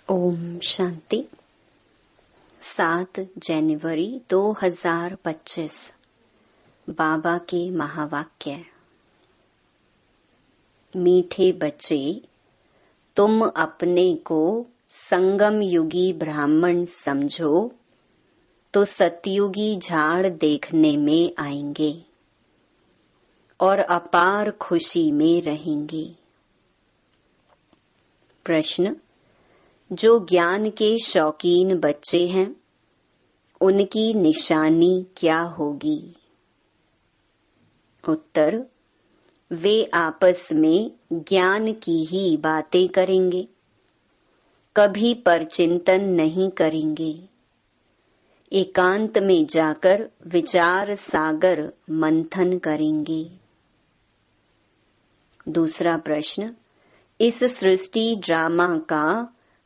ओम शांति। 7 जनवरी 2025 बाबा के महावाक्य। मीठे बच्चे, तुम अपने को संगम युगी ब्राह्मण समझो तो सतयुगी झाड़ देखने में आएंगे और अपार खुशी में रहेंगे। प्रश्न: जो ज्ञान के शौकीन बच्चे हैं, उनकी निशानी क्या होगी? उत्तर: वे आपस में ज्ञान की ही बातें करेंगे, कभी परचिंतन नहीं करेंगे। एकांत में जाकर विचार सागर मंथन करेंगे। दूसरा प्रश्न: इस सृष्टि ड्रामा का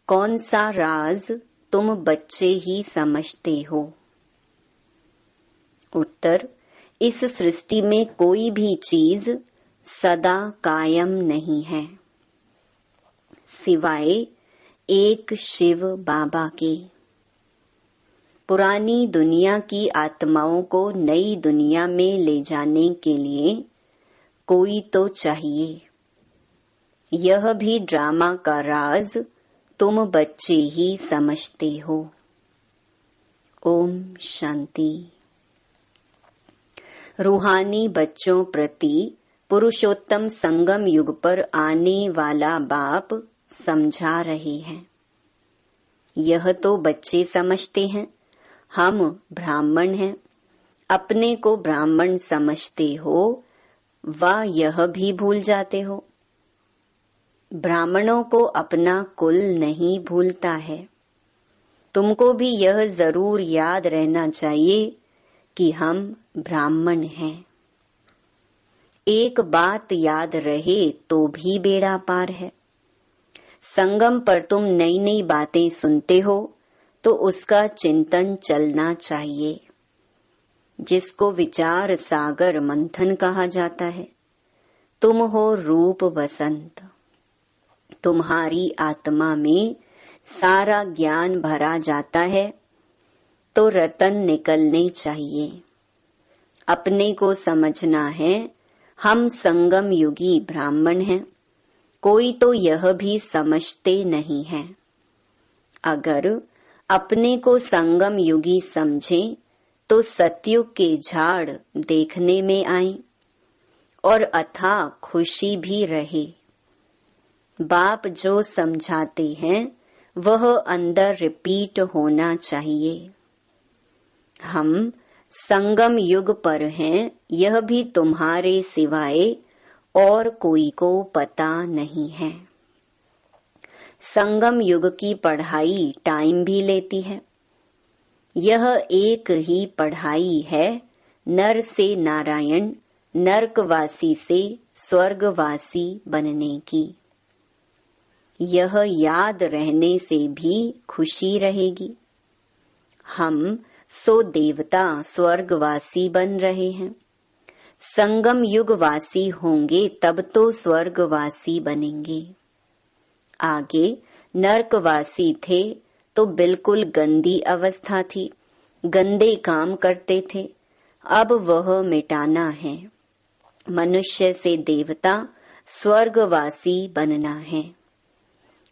कौन सा राज तुम बच्चे ही समझते हो? उत्तर: इस सृष्टि में कोई भी चीज सदा कायम नहीं है, सिवाय एक शिव बाबा के। पुरानी दुनिया की आत्माओं को नई दुनिया में ले जाने के लिए कोई तो चाहिए। यह भी ड्रामा का राज तुम बच्चे ही समझते हो। ओम शांति। रूहानी बच्चों प्रति पुरुषोत्तम संगम युग पर आने वाला बाप समझा रहे हैं। यह तो बच्चे समझते हैं हम ब्राह्मण हैं, अपने को ब्राह्मण समझते हो व यह भी भूल जाते हो। ब्राह्मणों को अपना कुल नहीं भूलता है। तुमको भी यह जरूर याद रहना चाहिए कि हम ब्राह्मण हैं। एक बात याद रहे तो भी बेड़ा पार है। संगम पर तुम नई नई बातें सुनते हो तो उसका चिंतन चलना चाहिए, जिसको विचार सागर मंथन कहा जाता है। तुम हो रूप वसंत, तुम्हारी आत्मा में सारा ज्ञान भरा जाता है तो रतन निकलने चाहिए। अपने को समझना है हम संगम युगी ब्राह्मण हैं। कोई तो यह भी समझते नहीं है। अगर अपने को संगम युगी समझें तो सतयुग के झाड़ देखने में आए और अथाह खुशी भी रहे। बाप जो समझाते हैं वह अंदर रिपीट होना चाहिए। हम संगम युग पर हैं, यह भी तुम्हारे सिवाय और कोई को पता नहीं है। संगम युग की पढ़ाई टाइम भी लेती है। यह एक ही पढ़ाई है, नर से नारायण, नरकवासी से स्वर्गवासी बनने की। यह याद रहने से भी खुशी रहेगी। हम सो देवता स्वर्गवासी बन रहे हैं। संगम युगवासी होंगे तब तो स्वर्गवासी बनेंगे। आगे नरकवासी थे तो बिल्कुल गंदी अवस्था थी, गंदे काम करते थे। अब वह मिटाना है। मनुष्य से देवता स्वर्गवासी बनना है।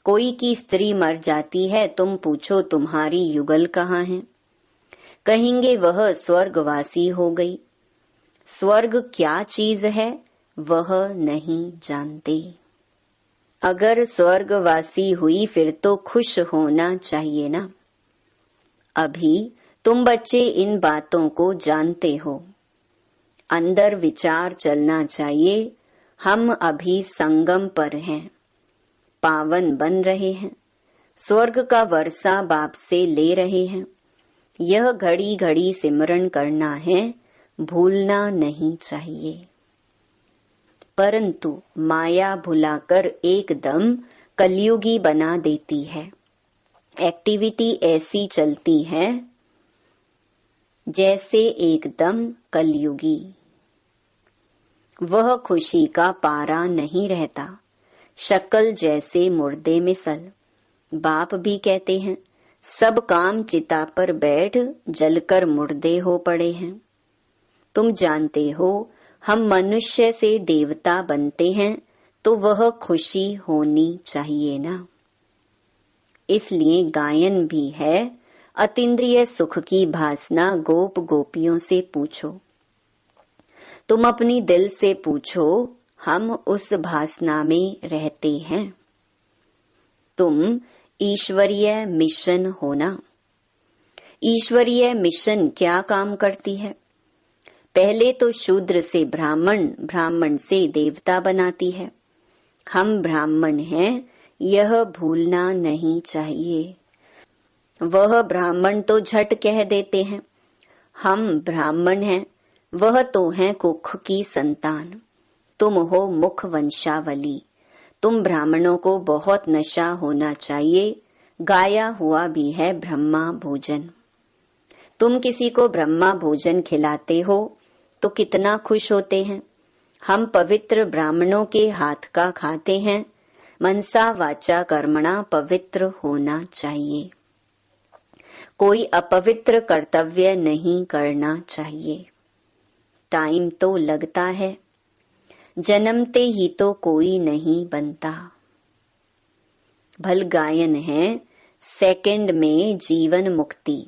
कोई की स्त्री मर जाती है, तुम पूछो तुम्हारी युगल कहाँ है? कहेंगे वह स्वर्गवासी हो गई। स्वर्ग क्या चीज है वह नहीं जानते। अगर स्वर्गवासी हुई फिर तो खुश होना चाहिए ना। अभी तुम बच्चे इन बातों को जानते हो। अंदर विचार चलना चाहिए हम अभी संगम पर हैं, पावन बन रहे हैं, स्वर्ग का वर्षा बाप से ले रहे हैं। यह घड़ी घड़ी सिमरन करना है, भूलना नहीं चाहिए। परंतु माया भुलाकर एकदम कलयुगी बना देती है। एक्टिविटी ऐसी चलती है जैसे एकदम कलयुगी। वह खुशी का पारा नहीं रहता। शक्ल जैसे मुर्दे मिसल, बाप भी कहते हैं, सब काम चिता पर बैठ जलकर मुर्दे हो पड़े हैं। तुम जानते हो हम मनुष्य से देवता बनते हैं तो वह खुशी होनी चाहिए ना। इसलिए गायन भी है, अतीन्द्रिय सुख की भासना गोप गोपियों से पूछो। तुम अपनी दिल से पूछो, हम उस भासना में रहते हैं। तुम ईश्वरीय मिशन हो ना। ईश्वरीय मिशन क्या काम करती है? पहले तो शूद्र से ब्राह्मण, ब्राह्मण से देवता बनाती है। हम ब्राह्मण हैं, यह भूलना नहीं चाहिए। वह ब्राह्मण तो झट कह देते हैं, हम ब्राह्मण हैं, वह तो हैं कुख की संतान। तुम हो मुख वंशावली। तुम ब्राह्मणों को बहुत नशा होना चाहिए। गाया हुआ भी है ब्रह्मा भोजन। तुम किसी को ब्रह्मा भोजन खिलाते हो तो कितना खुश होते हैं। हम पवित्र ब्राह्मणों के हाथ का खाते हैं। मनसा वाचा कर्मणा पवित्र होना चाहिए। कोई अपवित्र कर्तव्य नहीं करना चाहिए। टाइम तो लगता है, जन्मते ही तो कोई नहीं बनता। भल गायन है, सेकंड में जीवन मुक्ति।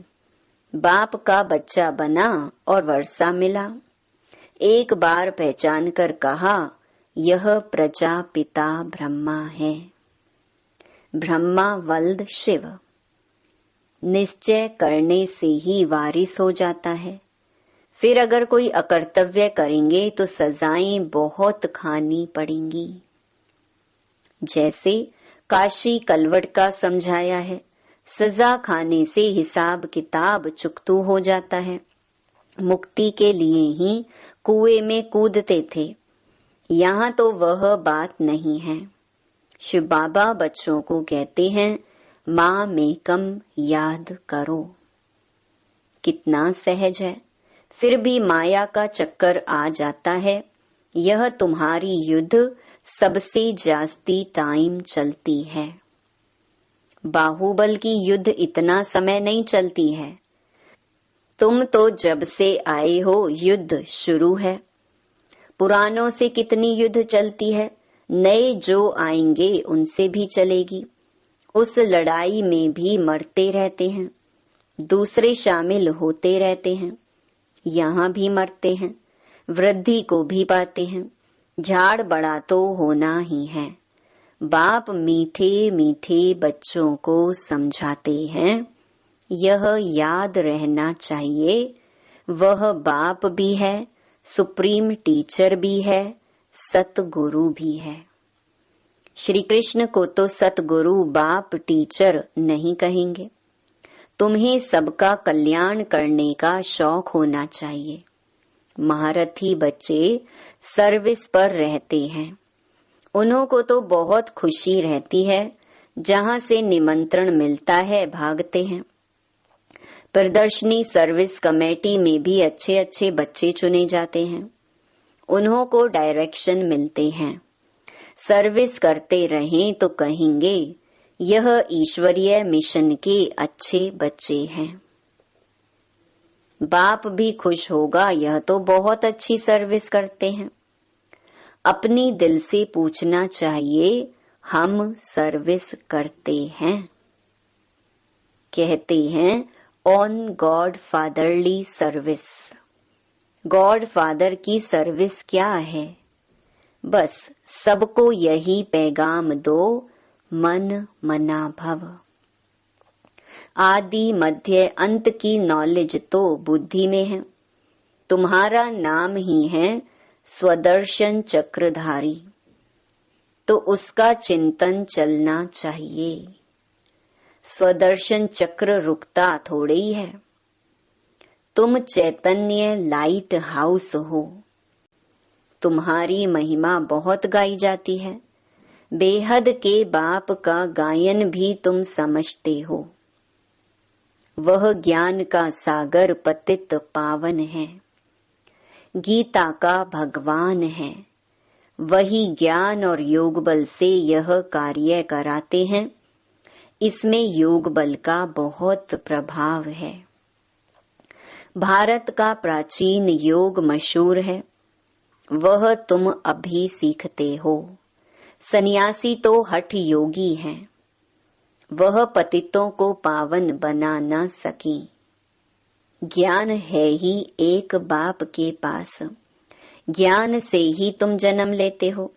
बाप का बच्चा बना और वर्षा मिला। एक बार पहचान कर कहा, यह प्रजापिता ब्रह्मा है। ब्रह्मा वल्द शिव। निश्चय करने से ही वारिस हो जाता है। फिर अगर कोई अकर्तव्य करेंगे तो सजाएं बहुत खानी पड़ेंगी। जैसे काशी कलवट का समझाया है, सजा खाने से हिसाब किताब चुकतू हो जाता है। मुक्ति के लिए ही कुएं में कूदते थे। यहाँ तो वह बात नहीं है। शिव बाबा बच्चों को कहते हैं, माँ मेकम याद करो। कितना सहज है। फिर भी माया का चक्कर आ जाता है। यह तुम्हारी युद्ध सबसे जास्ती टाइम चलती है। बाहुबल की युद्ध इतना समय नहीं चलती है। तुम तो जब से आए हो युद्ध शुरू है। पुरानों से कितनी युद्ध चलती है, नए जो आएंगे उनसे भी चलेगी। उस लड़ाई में भी मरते रहते हैं, दूसरे शामिल होते रहते हैं। यहाँ भी मरते हैं, वृद्धि को भी पाते हैं। झाड़ बड़ा तो होना ही है। बाप मीठे मीठे बच्चों को समझाते हैं, यह याद रहना चाहिए, वह बाप भी है, सुप्रीम टीचर भी है, सतगुरु भी है। श्री कृष्ण को तो सतगुरु बाप टीचर नहीं कहेंगे। तुम्हें सबका कल्याण करने का शौक होना चाहिए। महारथी बच्चे सर्विस पर रहते हैं। उन्हों को तो बहुत खुशी रहती है। जहाँ से निमंत्रण मिलता है भागते हैं। प्रदर्शनी सर्विस कमेटी में भी अच्छे अच्छे बच्चे चुने जाते हैं। उन्हों को डायरेक्शन मिलते हैं। सर्विस करते रहें तो कहेंगे, यह ईश्वरीय मिशन के अच्छे बच्चे हैं। बाप भी खुश होगा, यह तो बहुत अच्छी सर्विस करते हैं। अपनी दिल से पूछना चाहिए, हम सर्विस करते हैं। कहते हैं on God fatherly service. God father की सर्विस क्या है? बस सबको यही पैगाम दो, मन मना भव। आदि मध्य अंत की नॉलेज तो बुद्धि में है। तुम्हारा नाम ही है स्वदर्शन चक्रधारी, तो उसका चिंतन चलना चाहिए। स्वदर्शन चक्र रुकता थोड़े ही है। तुम चैतन्य लाइट हाउस हो। तुम्हारी महिमा बहुत गाई जाती है। बेहद के बाप का गायन भी तुम समझते हो। वह ज्ञान का सागर पतित पावन है। गीता का भगवान है। वही ज्ञान और योग बल से यह कार्य कराते हैं। इसमें योग बल का बहुत प्रभाव है। भारत का प्राचीन योग मशहूर है, वह तुम अभी सीखते हो। सन्यासी तो हठ योगी हैं, वह पतितों को पावन बना न सकी। ज्ञान है ही एक बाप के पास, ज्ञान से ही तुम जन्म लेते हो।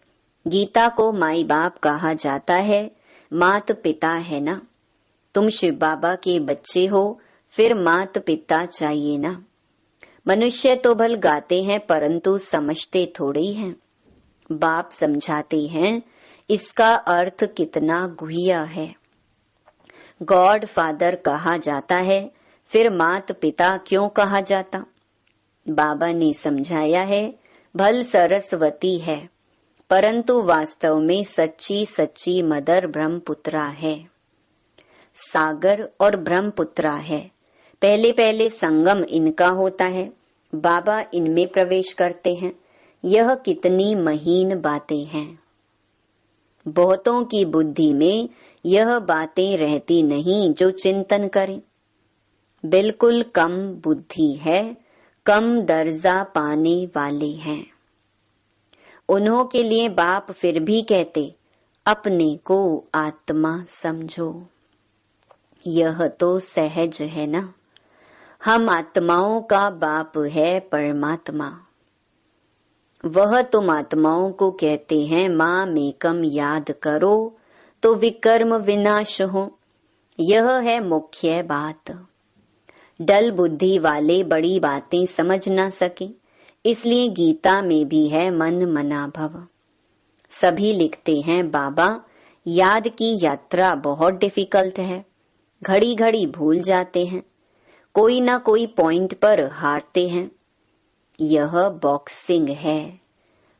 गीता को माई बाप कहा जाता है, मात पिता है ना। तुम शिव बाबा के बच्चे हो, फिर मात पिता चाहिए ना। मनुष्य तो भल गाते हैं परंतु समझते थोड़े ही हैं। बाप समझाते हैं, इसका अर्थ कितना गुह्य है। गॉड फादर कहा जाता है, फिर मात पिता क्यों कहा जाता? बाबा ने समझाया है, भल सरस्वती है परंतु वास्तव में सच्ची सच्ची मदर ब्रह्मपुत्रा है। सागर और ब्रह्मपुत्रा है। पहले पहले संगम इनका होता है, बाबा इनमें प्रवेश करते हैं। यह कितनी महीन बातें हैं। बहुतों की बुद्धि में यह बातें रहती नहीं जो चिंतन करें। बिल्कुल कम बुद्धि है, कम दर्जा पाने वाले हैं। उन्हों के लिए बाप फिर भी कहते, अपने को आत्मा समझो। यह तो सहज है ना। हम आत्माओं का बाप है परमात्मा। वह तुम आत्माओं को कहते हैं, माँ मेकम याद करो तो विकर्म विनाश हो। यह है मुख्य बात। डल बुद्धि वाले बड़ी बातें समझ ना सके, इसलिए गीता में भी है मन मना भव। सभी लिखते हैं, बाबा याद की यात्रा बहुत डिफिकल्ट है, घड़ी घड़ी भूल जाते हैं, कोई ना कोई पॉइंट पर हारते हैं। यह बॉक्सिंग है,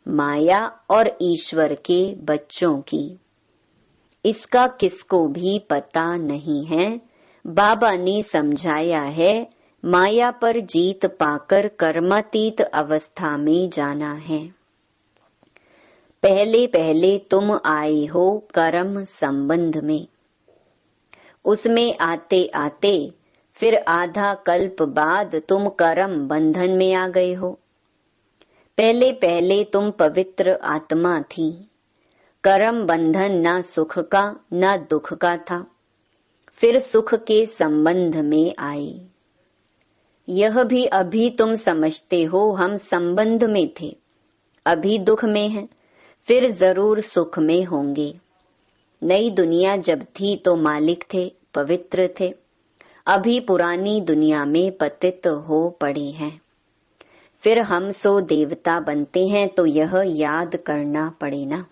माया और ईश्वर के बच्चों की। इसका किसको भी पता नहीं है। बाबा ने समझाया है, माया पर जीत पाकर कर्मातीत अवस्था में जाना है। पहले पहले तुम आए हो कर्म संबंध में, उसमें आते आते फिर आधा कल्प बाद तुम कर्म बंधन में आ गए हो। पहले पहले तुम पवित्र आत्मा थी। कर्म बंधन ना सुख का ना दुख का था, फिर सुख के संबंध में आए। यह भी अभी तुम समझते हो, हम संबंध में थे, अभी दुख में हैं, फिर जरूर सुख में होंगे। नई दुनिया जब थी तो मालिक थे, पवित्र थे, अभी पुरानी दुनिया में पतित हो पड़े हैं। फिर हम सो देवता बनते हैं तो यह याद करना पड़े ना।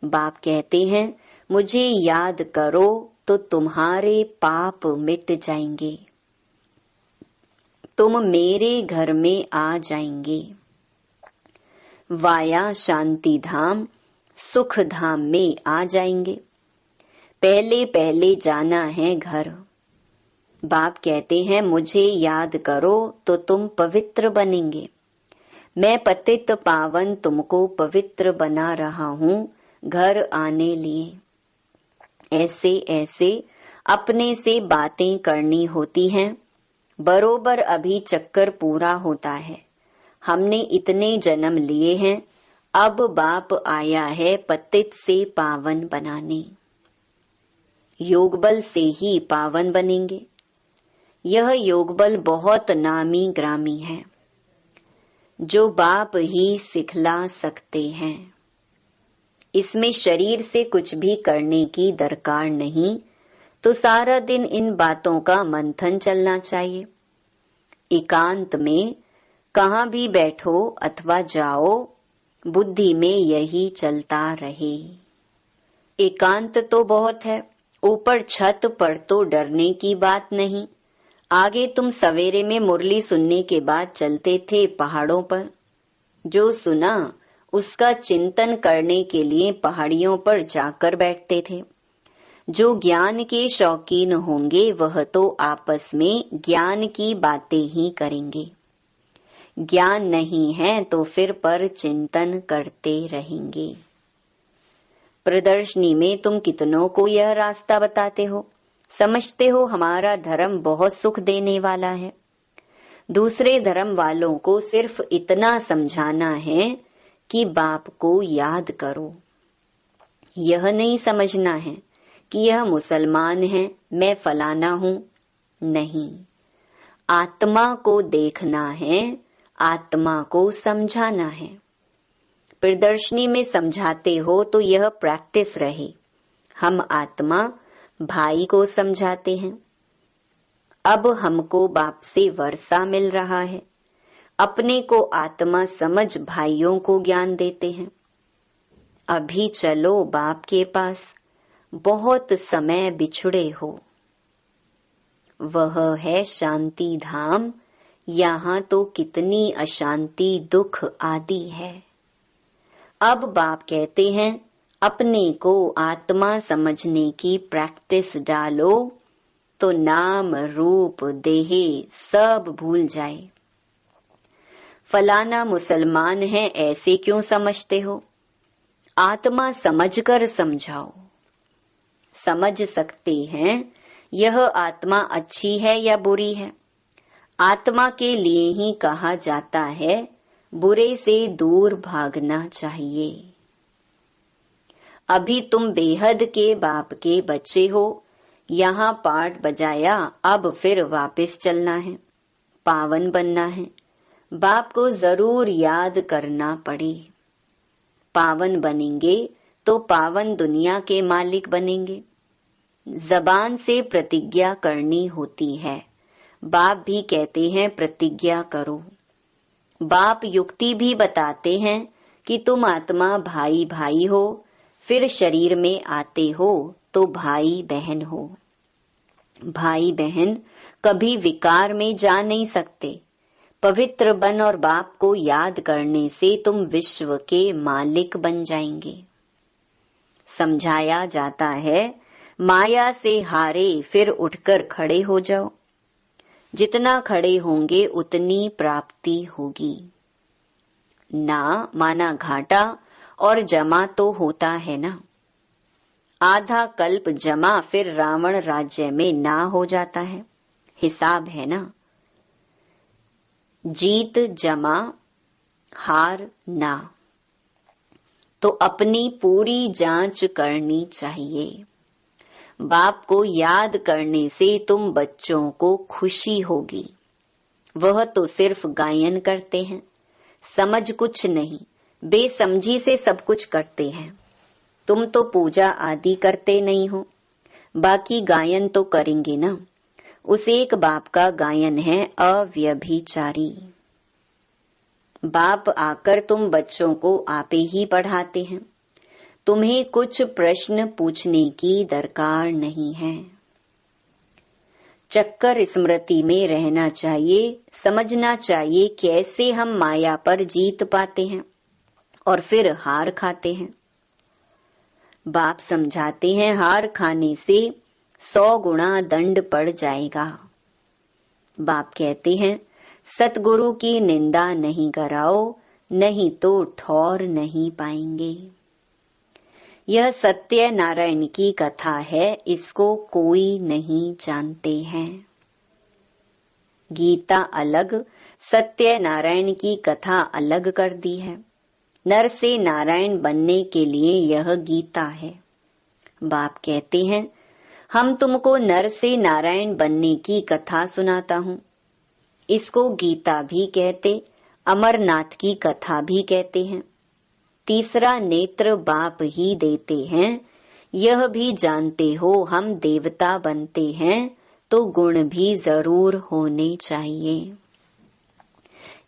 बाप कहते हैं, मुझे याद करो तो तुम्हारे पाप मिट जाएंगे, तुम मेरे घर में आ जाएंगे। वाया शांति धाम सुख धाम में आ जाएंगे। पहले पहले जाना है घर। बाप कहते हैं, मुझे याद करो तो तुम पवित्र बनेंगे। मैं पतित पावन तुमको पवित्र बना रहा हूँ घर आने लिए। ऐसे ऐसे अपने से बातें करनी होती हैं। बरोबर अभी चक्कर पूरा होता है। हमने इतने जन्म लिए हैं, अब बाप आया है पतित से पावन बनाने। योग बल से ही पावन बनेंगे। यह योग बल बहुत नामी ग्रामी है, जो बाप ही सिखला सकते हैं। इसमें शरीर से कुछ भी करने की दरकार नहीं, तो सारा दिन इन बातों का मंथन चलना चाहिए। एकांत में कहाँ भी बैठो अथवा जाओ, बुद्धि में यही चलता रहे। एकांत तो बहुत है, ऊपर छत पर तो डरने की बात नहीं। आगे तुम सवेरे में मुरली सुनने के बाद चलते थे पहाड़ों पर, जो सुना उसका चिंतन करने के लिए पहाड़ियों पर जाकर बैठते थे। जो ज्ञान के शौकीन होंगे वह तो आपस में ज्ञान की बातें ही करेंगे। ज्ञान नहीं है तो फिर पर चिंतन करते रहेंगे। प्रदर्शनी में तुम कितनों को यह रास्ता बताते हो, समझते हो हमारा धर्म बहुत सुख देने वाला है। दूसरे धर्म वालों को सिर्फ इतना समझाना है कि बाप को याद करो। यह नहीं समझना है कि यह मुसलमान है, मैं फलाना हूं। नहीं, आत्मा को देखना है, आत्मा को समझाना है। प्रदर्शनी में समझाते हो तो यह प्रैक्टिस रहे। हम आत्मा भाई को समझाते हैं। अब हमको बाप से वर्षा मिल रहा है, अपने को आत्मा समझ भाइयों को ज्ञान देते हैं। अभी चलो बाप के पास, बहुत समय बिछुड़े हो। वह है शांति धाम, यहाँ तो कितनी अशांति दुख आदि है। अब बाप कहते हैं अपने को आत्मा समझने की प्रैक्टिस डालो तो नाम रूप देह सब भूल जाए। फलाना मुसलमान है ऐसे क्यों समझते हो? आत्मा समझकर समझाओ। समझ सकते हैं यह आत्मा अच्छी है या बुरी है। आत्मा के लिए ही कहा जाता है बुरे से दूर भागना चाहिए। अभी तुम बेहद के बाप के बच्चे हो, यहाँ पाठ बजाया, अब फिर वापस चलना है, पावन बनना है। बाप को जरूर याद करना पड़े। पावन बनेंगे तो पावन दुनिया के मालिक बनेंगे। जबान से प्रतिज्ञा करनी होती है। बाप भी कहते हैं प्रतिज्ञा करो। बाप युक्ति भी बताते हैं कि तुम आत्मा भाई भाई हो, फिर शरीर में आते हो तो भाई बहन हो। भाई बहन कभी विकार में जा नहीं सकते। पवित्र बन और बाप को याद करने से तुम विश्व के मालिक बन जाएंगे। समझाया जाता है माया से हारे फिर उठकर खड़े हो जाओ। जितना खड़े होंगे उतनी प्राप्ति होगी। ना माना घाटा और जमा तो होता है ना। आधा कल्प जमा फिर रावण राज्य में ना हो जाता है। हिसाब है ना। जीत जमा हार ना। तो अपनी पूरी जांच करनी चाहिए। बाप को याद करने से तुम बच्चों को खुशी होगी। वह तो सिर्फ गायन करते हैं, समझ कुछ नहीं, बेसमझी से सब कुछ करते हैं। तुम तो पूजा आदि करते नहीं हो, बाकी गायन तो करेंगे ना। उस एक बाप का गायन है अव्यभिचारी। बाप आकर तुम बच्चों को आपे ही पढ़ाते हैं। तुम्हें कुछ प्रश्न पूछने की दरकार नहीं है। चक्कर स्मृति में रहना चाहिए, समझना चाहिए कैसे हम माया पर जीत पाते हैं और फिर हार खाते हैं। बाप समझाते हैं हार खाने से 100 गुना दंड पड़ जाएगा। बाप कहते हैं सतगुरु की निंदा नहीं कराओ, नहीं तो ठौर नहीं पाएंगे। यह सत्य नारायण की कथा है, इसको कोई नहीं जानते हैं। गीता अलग, सत्य नारायण की कथा अलग कर दी है। नर से नारायण बनने के लिए यह गीता है। बाप कहते हैं हम तुमको नर से नारायण बनने की कथा सुनाता हूँ। इसको गीता भी कहते, अमरनाथ की कथा भी कहते हैं। तीसरा नेत्र बाप ही देते हैं। यह भी जानते हो हम देवता बनते हैं तो गुण भी जरूर होने चाहिए।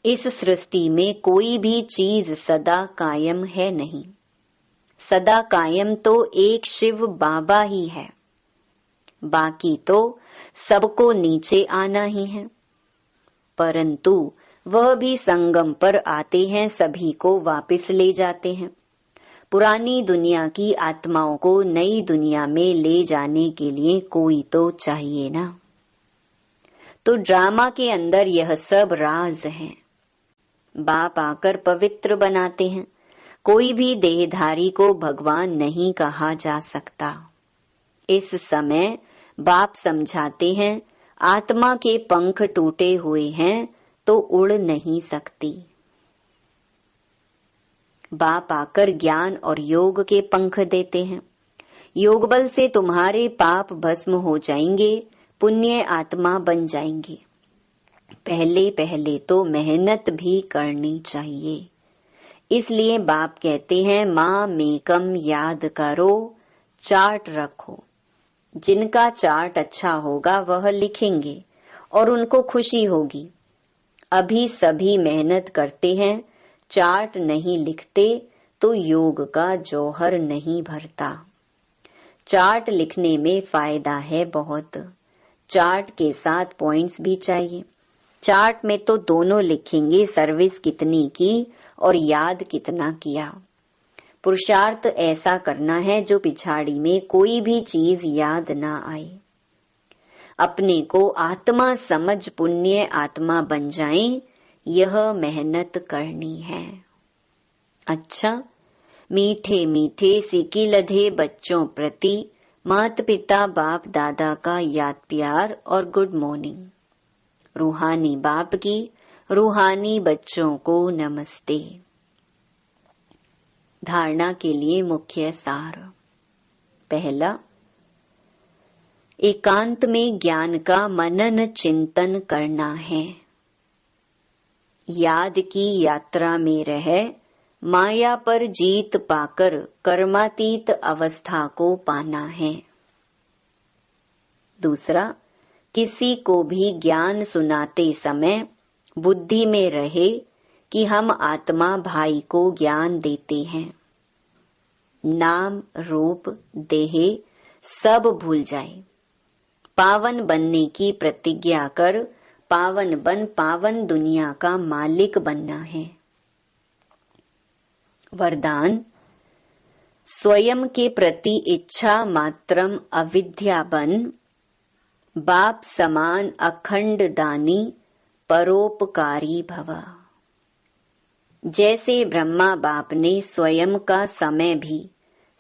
इस सृष्टि में कोई भी चीज सदा कायम है नहीं। सदा कायम तो एक शिव बाबा ही है, बाकी तो सबको नीचे आना ही है। परंतु वह भी संगम पर आते हैं, सभी को वापस ले जाते हैं। पुरानी दुनिया की आत्माओं को नई दुनिया में ले जाने के लिए कोई तो चाहिए ना। तो ड्रामा के अंदर यह सब राज है। बाप आकर पवित्र बनाते हैं, कोई भी देहधारी को भगवान नहीं कहा जा सकता। इस समय बाप समझाते हैं, आत्मा के पंख टूटे हुए हैं तो उड़ नहीं सकती। बाप आकर ज्ञान और योग के पंख देते हैं। योग बल से तुम्हारे पाप भस्म हो जाएंगे, पुण्य आत्मा बन जाएंगे। पहले पहले तो मेहनत भी करनी चाहिए। इसलिए बाप कहते हैं, माँ मेकम याद करो, चार्ट रखो। जिनका चार्ट अच्छा होगा वह लिखेंगे और उनको खुशी होगी। अभी सभी मेहनत करते हैं, चार्ट नहीं लिखते तो योग का जौहर नहीं भरता। चार्ट लिखने में फायदा है बहुत। चार्ट के साथ पॉइंट्स भी चाहिए। चार्ट में तो दोनों लिखेंगे, सर्विस कितनी की और याद कितना किया। पुरुषार्थ ऐसा करना है जो पिछाड़ी में कोई भी चीज याद ना आए। अपने को आत्मा समझ पुण्य आत्मा बन जाएं, यह मेहनत करनी है। अच्छा, मीठे मीठे सीखी लधे बच्चों प्रति माता पिता बाप दादा का याद प्यार और गुड मॉर्निंग। रूहानी बाप की रूहानी बच्चों को नमस्ते। धारणा के लिए मुख्य सार। पहला, एकांत में ज्ञान का मनन चिंतन करना है। याद की यात्रा में रह माया पर जीत पाकर कर्मातीत अवस्था को पाना है। दूसरा, किसी को भी ज्ञान सुनाते समय बुद्धि में रहे कि हम आत्मा भाई को ज्ञान देते हैं। नाम रूप देह सब भूल जाए। पावन बनने की प्रतिज्ञा कर पावन बन पावन दुनिया का मालिक बनना है। वरदान, स्वयं के प्रति इच्छा मात्रम अविद्या बन, बाप समान अखंड दानी परोपकारी भव। जैसे ब्रह्मा बाप ने स्वयं का समय भी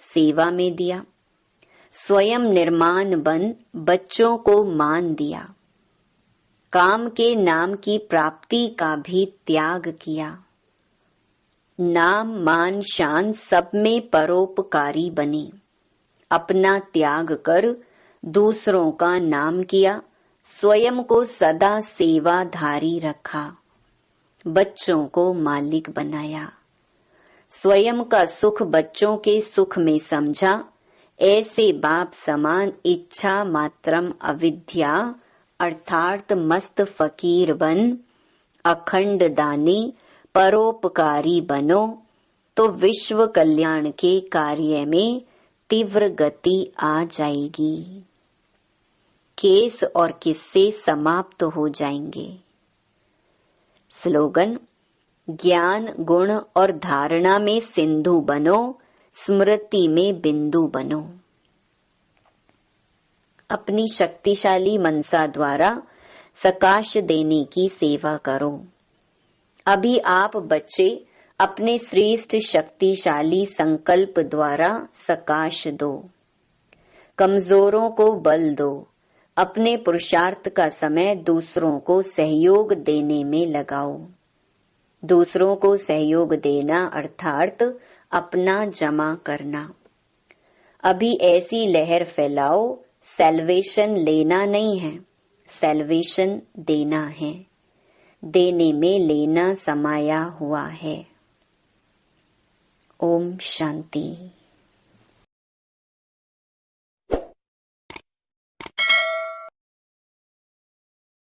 सेवा में दिया, स्वयं निर्माण बन बच्चों को मान दिया, काम के नाम की प्राप्ति का भी त्याग किया, नाम मान शान सब में परोपकारी बने, अपना त्याग कर दूसरों का नाम किया, स्वयं को सदा सेवाधारी रखा, बच्चों को मालिक बनाया, स्वयं का सुख बच्चों के सुख में समझा। ऐसे बाप समान इच्छा मात्रम अविद्या अर्थात मस्त फकीर बन अखंड दानी परोपकारी बनो तो विश्व कल्याण के कार्य में तीव्र गति आ जाएगी। केस और किस्से समाप्त हो जाएंगे। स्लोगन, ज्ञान गुण और धारणा में सिंधु बनो, स्मृति में बिंदु बनो। अपनी शक्तिशाली मनसा द्वारा सकाश देने की सेवा करो। अभी आप बच्चे अपने श्रेष्ठ शक्तिशाली संकल्प द्वारा सकाश दो। कमजोरों को बल दो। अपने पुरुषार्थ का समय दूसरों को सहयोग देने में लगाओ। दूसरों को सहयोग देना अर्थात अपना जमा करना। अभी ऐसी लहर फैलाओ, सैल्वेशन लेना नहीं है, सैल्वेशन देना है। देने में लेना समाया हुआ है। ओम शांति।